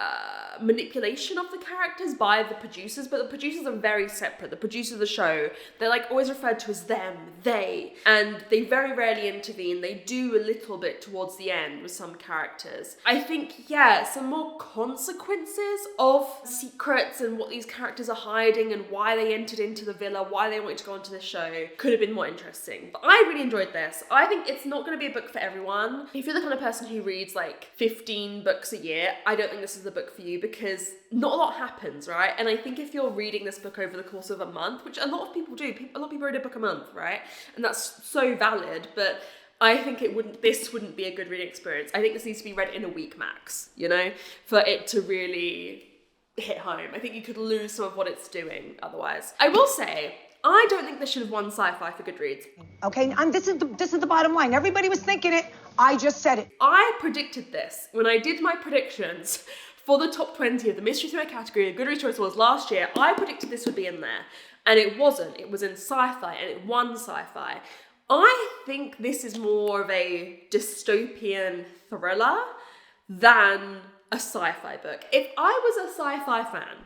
manipulation of the characters by the producers, but the producers are very separate. The producers of the show, they're like always referred to as them, they, and they very rarely intervene. They do a little bit towards the end with some characters. I think, yeah, some more consequences of secrets and what these characters are hiding and why they entered into the villa, why they wanted to go onto the show could have been more interesting. But I really enjoyed this. I think it's not going to be a book for everyone. If you're the kind of person who reads like 15 books a year, I don't think this is the book for you because not a lot happens, right? And I think if you're reading this book over the course of a month, which a lot of people do, a lot of people read a book a month, right? And that's so valid, but I think this wouldn't be a good reading experience. I think this needs to be read in a week max, you know, for it to really hit home. I think you could lose some of what it's doing otherwise. I will say, I don't think this should have won sci-fi for Goodreads. Okay, and this is the bottom line. Everybody was thinking it. I just said it. I predicted this when I did my predictions for the top 20 of the mystery thriller category of Goodreads Choice Awards last year. I predicted this would be in there, and it wasn't. It was in sci-fi, and it won sci-fi. I think this is more of a dystopian thriller than a sci-fi book. If I was a sci-fi fan,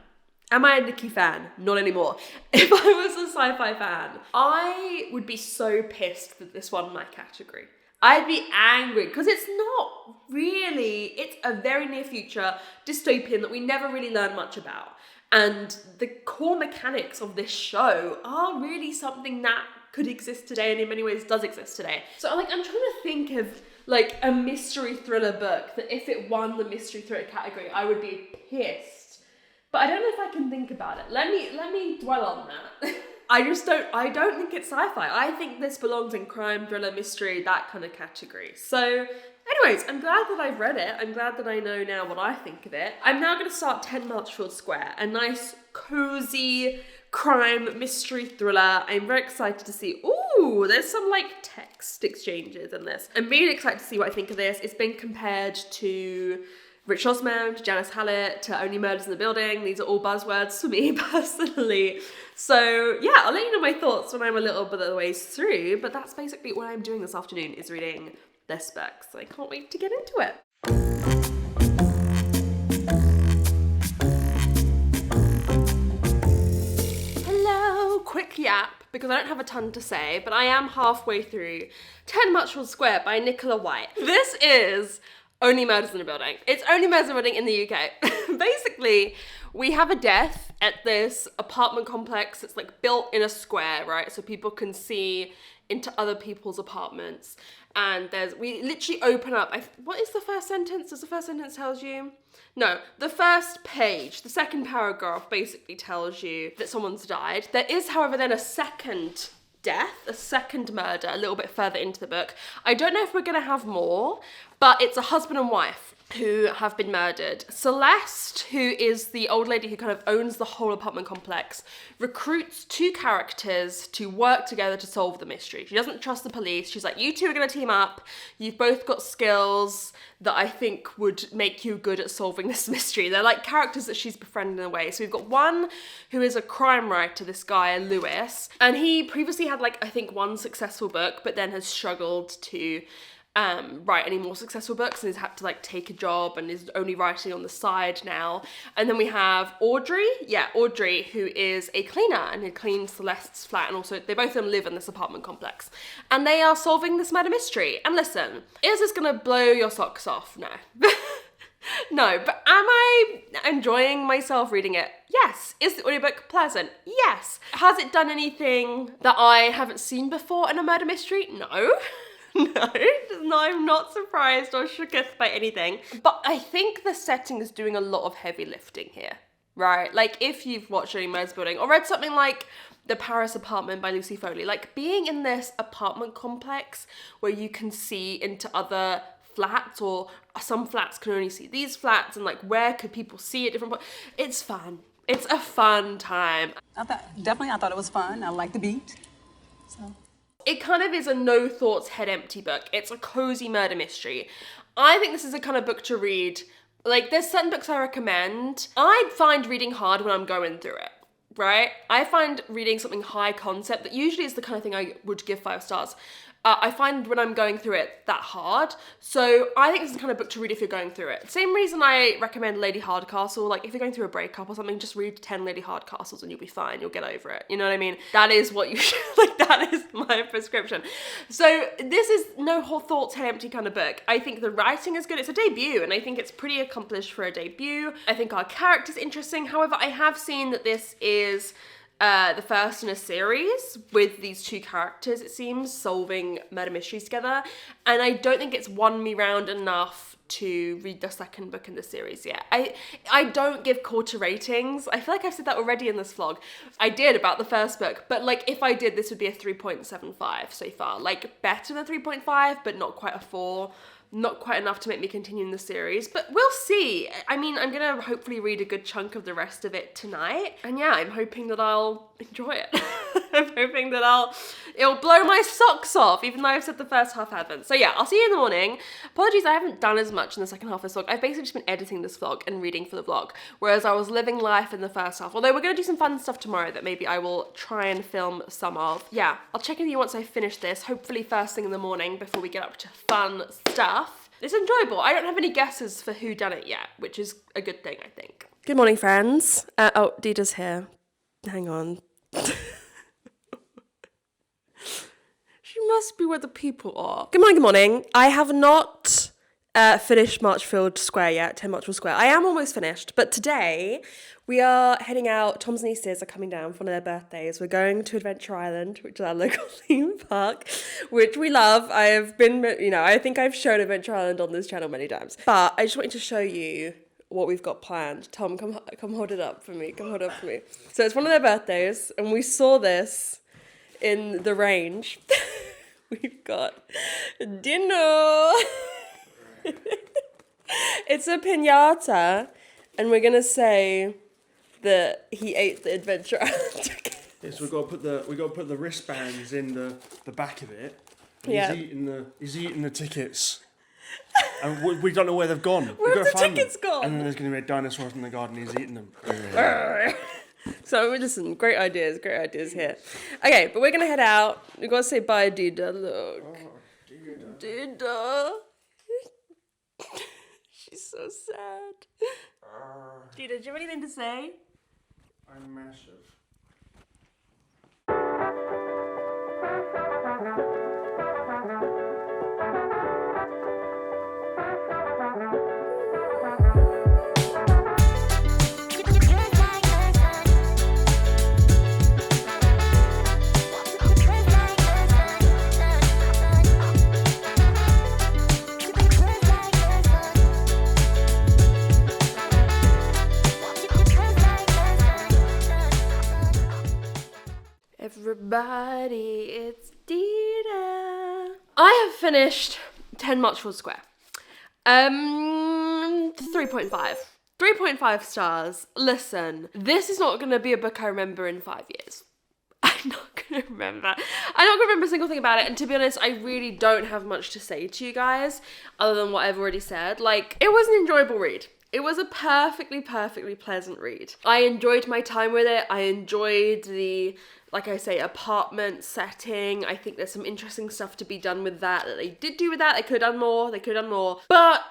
am I a Nikki fan? Not anymore. If I was a sci-fi fan, I would be so pissed that this won my category. I'd be angry because it's not really, it's a very near future dystopian that we never really learn much about. And the core mechanics of this show are really something that could exist today and in many ways does exist today. So I'm trying to think of like a mystery thriller book that if it won the mystery thriller category, I would be pissed. But I don't know if I can think about it. Let me dwell on that. I don't think it's sci-fi. I think this belongs in crime, thriller, mystery, that kind of category. So anyways, I'm glad that I've read it. I'm glad that I know now what I think of it. I'm now going to start 10 Marchfield Square, a nice, cozy crime mystery thriller. I'm very excited to see, ooh, there's some like text exchanges in this. I'm really excited to see what I think of this. It's been compared to Rich Osmond, Janice Hallett, to Only Murders in the Building. These are all buzzwords for me personally. So yeah, I'll let you know my thoughts when I'm a little bit of the way through, but that's basically what I'm doing this afternoon is reading this book. So I can't wait to get into it. Quick yap, because I don't have a ton to say, but I am halfway through 10 Marchfield Square by Nicola White. This is Only Murders in the Building. It's Only Murders in the Building in the UK. Basically, we have a death at this apartment complex. It's like built in a square, right? So people can see into other people's apartments. And we literally open up. What is the first sentence? Does the first sentence tells you? No, the first page, the second paragraph basically tells you that someone's died. There is, however, then a second death, a second murder a little bit further into the book. I don't know if we're going to have more, but it's a husband and wife who have been murdered. Celeste, who is the old lady who kind of owns the whole apartment complex, recruits two characters to work together to solve the mystery. She doesn't trust the police. She's like, you two are going to team up. You've both got skills that I think would make you good at solving this mystery. They're like characters that she's befriended in a way. So we've got one who is a crime writer, this guy, Lewis, and he previously had I think one successful book, but then has struggled to write any more successful books and has had to take a job and is only writing on the side now. And then we have Audrey, who is a cleaner and who cleans Celeste's flat, and also they both of them live in this apartment complex. And they are solving this murder mystery. And listen, is this gonna blow your socks off? No. No, but am I enjoying myself reading it? Yes. Is the audiobook pleasant? Yes. Has it done anything that I haven't seen before in a murder mystery? No. No, I'm not surprised or shooketh by anything. But I think the setting is doing a lot of heavy lifting here, right? If you've watched Only Murders in the Building or read something like The Paris Apartment by Lucy Foley, being in this apartment complex where you can see into other flats, or some flats can only see these flats, and where could people see at different points, it's fun. It's a fun time. I thought it was fun. I like the beat. So. It kind of is a no thoughts, head empty book. It's a cozy murder mystery. I think this is a kind of book to read. Like, there's certain books I recommend. I find reading hard when I'm going through it, right? I find reading something high concept that usually is the kind of thing I would give 5 stars. I find when I'm going through it that hard. So I think this is the kind of book to read if you're going through it. Same reason I recommend Lady Hardcastle. Like, if you're going through a breakup or something, just read 10 Lady Hardcastles and you'll be fine. You'll get over it. You know what I mean? That is what you should, like, that is my prescription. So this is no thoughts, head empty kind of book. I think the writing is good. It's a debut and I think it's pretty accomplished for a debut. I think our character's interesting. However, I have seen that this is the first in a series with these 2 characters, it seems, solving murder mysteries together. And I don't think it's won me round enough to read the second book in the series yet. I don't give quarter ratings. I feel like I've said that already in this vlog. I did about the first book, but like if I did, this would be a 3.75 so far. Like better than 3.5, but not quite a 4. Not quite enough to make me continue in the series, but we'll see. I mean, I'm gonna hopefully read a good chunk of the rest of it tonight. And yeah, I'm hoping that I'll enjoy it. I'm hoping that it'll blow my socks off, even though I've said the first half haven't. So yeah, I'll see you in the morning. Apologies, I haven't done as much in the second half of this vlog. I've basically just been editing this vlog and reading for the vlog, whereas I was living life in the first half. Although we're gonna do some fun stuff tomorrow that maybe I will try and film some of. Yeah, I'll check in with you once I finish this, hopefully first thing in the morning before we get up to fun stuff. It's enjoyable. I don't have any guesses for who done it yet, which is a good thing, I think. Good morning, friends. Oh, Dida's here. Hang on. She must be where the people are. Good morning, good morning. I have not finished Marchfield Square yet, 10 Marchfield Square. I am almost finished, but today we are heading out. Tom's nieces are coming down for one of their birthdays. We're going to Adventure Island, which is our local theme park, which we love. I've been, I think I've shown Adventure Island on this channel many times, but I just wanted to show you what we've got planned. Tom, come hold it up for me. Come hold it up for me. So it's one of their birthdays, and we saw this in the range. We've got dinner. It's a piñata, and we're gonna say that he ate the Adventure Island ticket. Yes, we've got to put the wristbands in the back of it. Yeah. He's eating the tickets. And we don't know where they've gone. Where have the tickets gone? And then there's going to be dinosaurs in the garden. He's eating them. So listen, great ideas here. Okay, but we're gonna head out. We've got to say bye, Dida. Look, Dida. She's so sad. Dida, do you have anything to say? I'm massive. Everybody, it's Dida. I have finished 10 Marchfield Square. 3.5. 3.5 stars. Listen, this is not going to be a book I remember in 5 years. I'm not going to remember a single thing about it. And to be honest, I really don't have much to say to you guys other than what I've already said. Like, it was an enjoyable read. It was a perfectly pleasant read. I enjoyed my time with it. I enjoyed the, like I say, apartment setting. I think there's some interesting stuff to be done with that they did do with that. They could have done more. But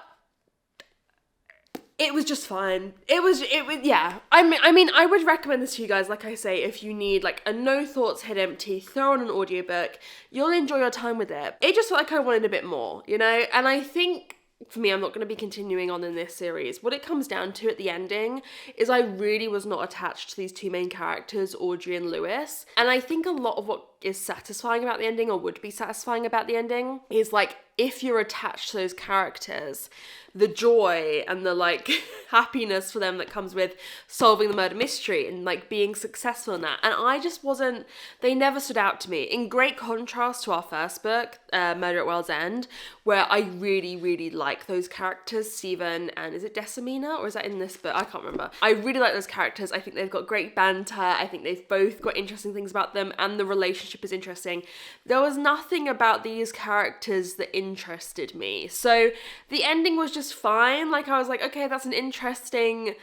it was just fine. It was, yeah. I mean, I would recommend this to you guys, like I say, if you need like a no thoughts, head empty, throw on an audiobook, you'll enjoy your time with it. It just felt like I wanted a bit more, you know? And I think, for me, I'm not going to be continuing on in this series. What it comes down to at the ending is I really was not attached to these two main characters, Audrey and Lewis. And I think a lot of what is satisfying about the ending, or would be satisfying about the ending, is like if you're attached to those characters, the joy and the like happiness for them that comes with solving the murder mystery and like being successful in that. And I just wasn't, they never stood out to me, in great contrast to our first book, Murder at World's End, where I really, really like those characters, Stephen and is it Decimina, or is that in this book? I can't remember. I really like those characters. I think they've got great banter. I think they've both got interesting things about them, and the relationship is interesting. There was nothing about these characters that interested me. So the ending was just fine. Like, I was like, okay, that's an interesting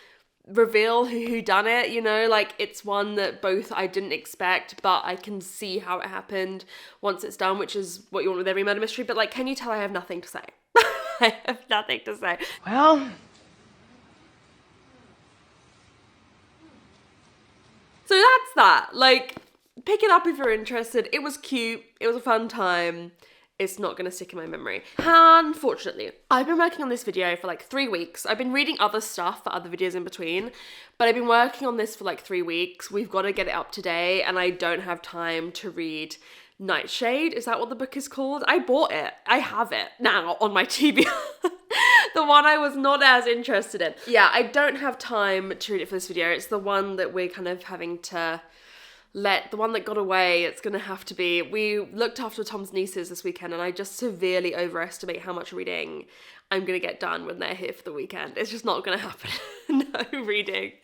reveal who done it, you know, like it's one that both I didn't expect, but I can see how it happened once it's done, which is what you want with every murder mystery. But like, can you tell I have nothing to say? I have nothing to say. Well, so that's that. Like, pick it up if you're interested. It was cute. It was a fun time. It's not going to stick in my memory. Unfortunately, I've been working on this video for like 3 weeks. I've been reading other stuff for other videos in between, but I've been working on this for like 3 weeks. We've got to get it up today, and I don't have time to read Nightshade. Is that what the book is called? I bought it. I have it now on my TBR. The one I was not as interested in. Yeah, I don't have time to read it for this video. It's the one that we're kind of having to the one that got away. It's gonna have to be. We looked after Tom's nieces this weekend, and I just severely overestimate how much reading I'm gonna get done when they're here for the weekend. It's just not gonna happen. No reading.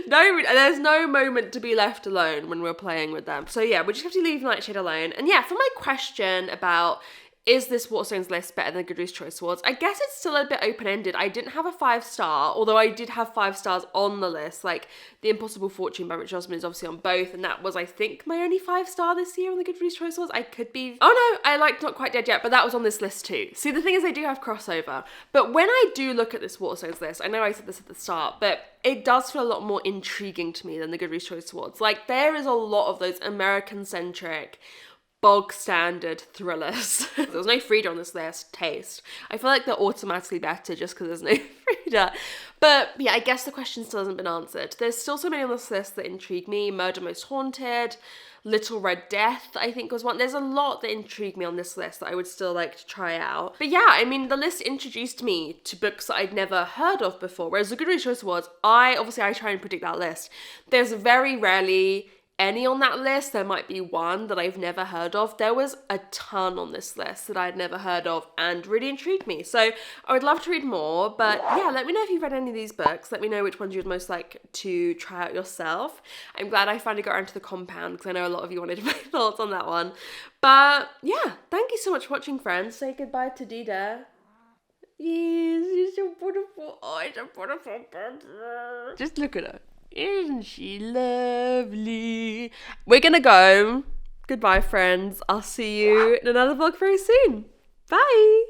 There's no moment to be left alone when we're playing with them. So yeah, we just have to leave Nightshade alone. And yeah, for my question about, is this Waterstones list better than the Goodreads Choice Awards? I guess it's still a bit open-ended. I didn't have a 5-star, although I did have 5 stars on the list. Like, The Impossible Fortune by Rich Osman is obviously on both, and that was, I think, my only 5-star this year on the Goodreads Choice Awards. I could be... Oh no, I liked Not Quite Dead Yet, but that was on this list too. See, the thing is, I do have crossover. But when I do look at this Waterstones list, I know I said this at the start, but it does feel a lot more intriguing to me than the Goodreads Choice Awards. Like, there is a lot of those American-centric, bog standard thrillers. There's no Frida on this list. Taste. I feel like they're automatically better just because there's no Frida. But yeah, I guess the question still hasn't been answered. There's still so many on this list that intrigue me. Murder Most Haunted, Little Red Death, I think was one. There's a lot that intrigue me on this list that I would still like to try out. But yeah, I mean, the list introduced me to books that I'd never heard of before. Whereas the Goodreads Choice Awards, I try and predict that list. There's very rarely any on that list. There might be one that I've never heard of. There was a ton on this list that I'd never heard of and really intrigued me. So I would love to read more, but yeah, let me know if you've read any of these books. Let me know which ones you'd most like to try out yourself. I'm glad I finally got around to The Compound because I know a lot of you wanted my thoughts on that one. But yeah, thank you so much for watching, friends. Say goodbye to Dida. Yes, she's so beautiful. Oh, it's a beautiful baby. Just look at her. Isn't she lovely? We're gonna go. Goodbye, friends. I'll see you in another vlog very soon. Bye.